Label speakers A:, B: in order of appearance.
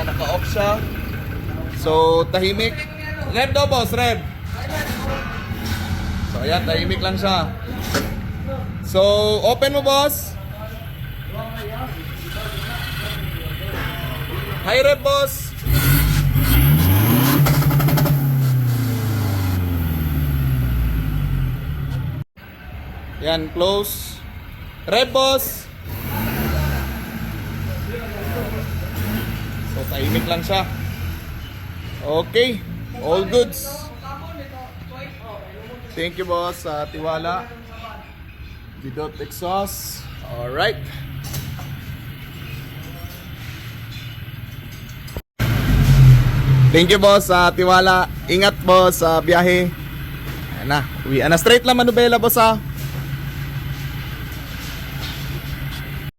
A: naka-off siya. So, tahimik. Rev daw, boss, rev. So, ayan, tahimik lang siya. So, open mo, boss. Hi, rev, boss. Yan, close. Rev, boss. So, tahimik lang siya. Okay, all goods. Thank you, boss, sa tiwala. Without exhaust. Alright. Thank you, boss, sa tiwala. Ingat, boss, sa biyahe. Ayan na, uwi na. Straight lang, Manubela, boss, ha.